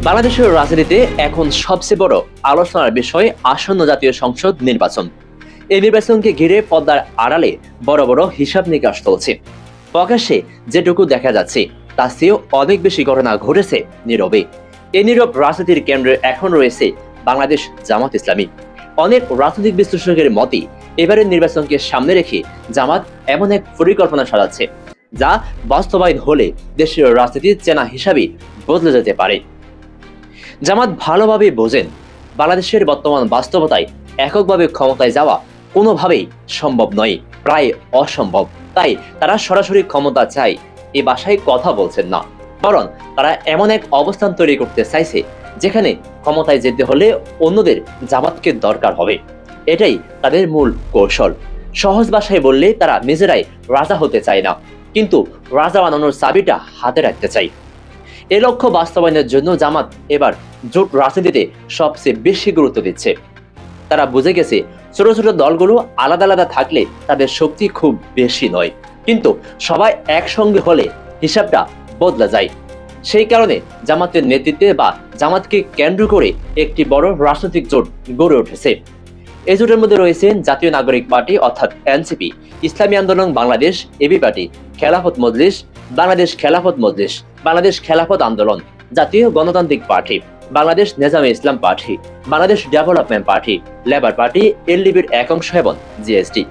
বাংলাদেশের রাজনীতিতে এখন সবচেয়ে বড় আলোচনার বিষয় আসন্ন জাতীয় সংসদ নির্বাচন। এই নির্বাচনকে ঘিরে পর্দার আড়ালে বড় বড় হিসাব নিকাশ চলছে। প্রকাশ্যে যেটুকু দেখা যাচ্ছে তার চেয়েও অনেক বেশি ঘটনা ঘটেছে নীরবে। এই নীরব রাজনীতির কেন্দ্রে এখন রয়েছে বাংলাদেশ জামাত ইসলামী। অনেক রাজনৈতিক বিশ্লেষকের মতে এবারের নির্বাচনকে সামনে রেখে জামাত এমন এক পরিকল্পনা সাজাচ্ছে যা বাস্তবায়ন হলে দেশের রাজনীতির চেনা হিসাবে বদলে যেতে পারে। জামাত ভালোভাবে বোঝেন বাংলাদেশের বর্তমান বাস্তবতায় এককভাবে ক্ষমতায় যাওয়া কোনোভাবেই সম্ভব নয়, প্রায় অসম্ভব। তাই তারা সরাসরি ক্ষমতা চায় এ ভাষায় কথা বলছেন না, বরং তারা এমন এক অবস্থান তৈরি করতে চাইছে যেখানে ক্ষমতায় যেতে হলে অন্যদের জামাতকে দরকার হবে। এটাই তাদের মূল কৌশল। সহজ ভাষায় বললে তারা নিজেরাই রাজা হতে চায় না, কিন্তু রাজা বানানোর চাবিটা হাতে রাখতে চায়। এই লক্ষ্য বাস্তবায়নের জন্য জামাত এবার জোট রাজনীতিতে সবচেয়ে বেশি গুরুত্ব দিচ্ছে। তারা বুঝে গেছে ছোট ছোট দলগুলো আলাদা আলাদা থাকলে তাদের শক্তি খুব বেশি নয়, কিন্তু সবাই একসঙ্গে হলে হিসাবটা বদলা যায়। সেই কারণে জামাতের নেতৃত্বে বা জামাতকে কেন্দ্র করে একটি বড় রাজনৈতিক জোট গড়ে উঠেছে। এই জোটের মধ্যে রয়েছেন জাতীয় নাগরিক পার্টি অর্থাৎ এনসিপি, ইসলামী আন্দোলন Bangladesh AB party, Khelafat Majlis, Bangladesh Khelafat Majlis, Bangladesh Khelafat Andolan, Jatiya Ganatantrik party, Bangladesh Nezame Islam party, Bangladesh development party, labour party, এলডিপির এক অংশ এবং জিএসটি।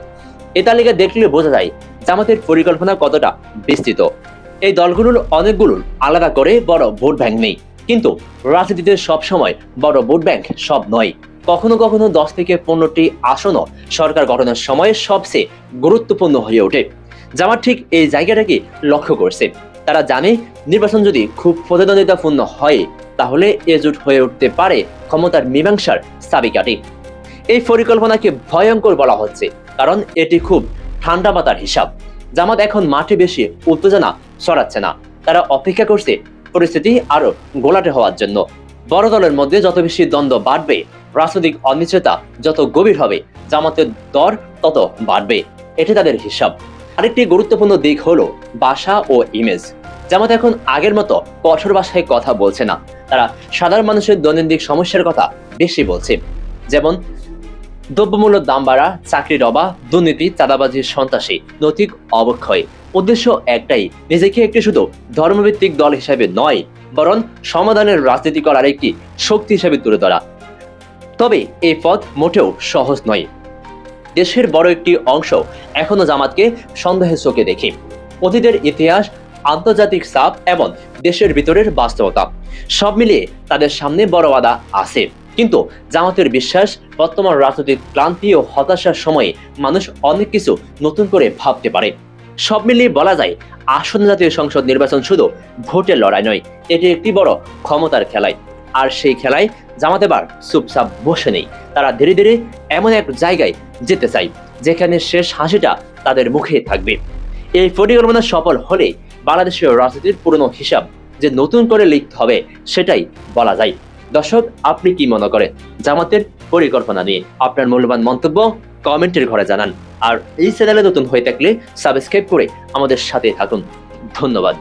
এই তালিকা দেখলে বোঝা যায় জামাতের পরিকল্পনা কতটা বিস্তৃত। এই দলগুলোর অনেকগুলোর আলাদা করে বড় ভোট ব্যাংক নেই, কিন্তু রাজনীতিতে সবসময় বড় ভোট ব্যাংক সব নয়। কখনো কখনো 10 থেকে 15টি আসনও সরকার গঠনের সময় সবচেয়ে গুরুত্বপূর্ণ হয়ে ওঠে। জামাত ঠিক এই জায়গাটাকে লক্ষ্য করছে। তারা জানে নির্বাচন যদি খুব প্রতিদ্বন্দ্বিতাপূর্ণ হয় তাহলে এ জোট হয়ে উঠতে পারে ক্ষমতার মীমাংসার চাবিকাঠি। এই পরিকল্পনাকে ভয়ঙ্কর বলা হচ্ছে কারণ এটি খুব ঠান্ডা মাথার হিসাব। জামাত এখন মাঠে বেশি উত্তেজনা ছড়াচ্ছে না, তারা অপেক্ষা করছে পরিস্থিতি আরো ঘোলাটে হওয়ার জন্য। বড় দলের মধ্যে যত বেশি দ্বন্দ্ব বাড়বে, রাজনৈতিক অনিশ্চয়তা যত গভীর হবে, জামাতের দর তত বাড়বে। এটি তাদের হিসাব। আরেকটি গুরুত্বপূর্ণ দিক হলো ভাষা ও ইমেজ। জামাত এখন আগের মতো কঠোর ভাষায় কথা বলছে না, তারা সাধারণ মানুষের দৈনন্দিন সমস্যার কথা বেশি বলছে, যেমন দ্রব্যমূল্যের দাম বাড়া, চাকরির অভাব, দুর্নীতি, চাঁদাবাজি, সন্ত্রাসী, নৈতিক অবক্ষয়। উদ্দেশ্য একটাই, নিজেকে একটি শুধু ধর্মভিত্তিক দল হিসেবে নয়, বরং সমাধানের রাজনীতি করার একটি শক্তি হিসেবে তুলে ধরা। তবে এই পথ মোটেও সহজ নয়। দেশের বড় একটি অংশ এখনো জামাতকে সন্দেহের চোখে দেখে। অতীতের ইতিহাস, আন্তর্জাতিক চাপ এবং দেশের ভিতরের বাস্তবতা সব মিলিয়ে তাদের সামনে বড় বাধা আছে। কিন্তু জামাতের বিশ্বাস বর্তমান রাজনৈতিক ক্লান্তি ও হতাশার সময়ে মানুষ অনেক কিছু নতুন করে ভাবতে পারে। সব মিলিয়ে বলা যায় আসন্ন জাতীয় সংসদ নির্বাচন শুধু ভোটের লড়াই নয়, এটি একটি বড় ক্ষমতার খেলায়। আর সেই খেলায় জামাত এবার চুপচাপ বসে নেই, তারা ধীরে ধীরে এমন এক জায়গায় যেতে চায় যেখানে শেষ হাসিটা তাদের মুখে থাকবে। এই পরিকল্পনা সফল হলে বাংলাদেশের রাজনীতির পুরনো হিসাব যে নতুন করে লিখতে হবে সেটাই বলা যায়। দর্শক, আপনি কি মনে করেন জামাতের পরিকল্পনা নিয়ে? আপনার মূল্যবান মন্তব্য কমেন্টের ঘরে জানান। আর এই চ্যানেলে নতুন হয়ে থাকলে সাবস্ক্রাইব করে আমাদের সাথে থাকুন। ধন্যবাদ।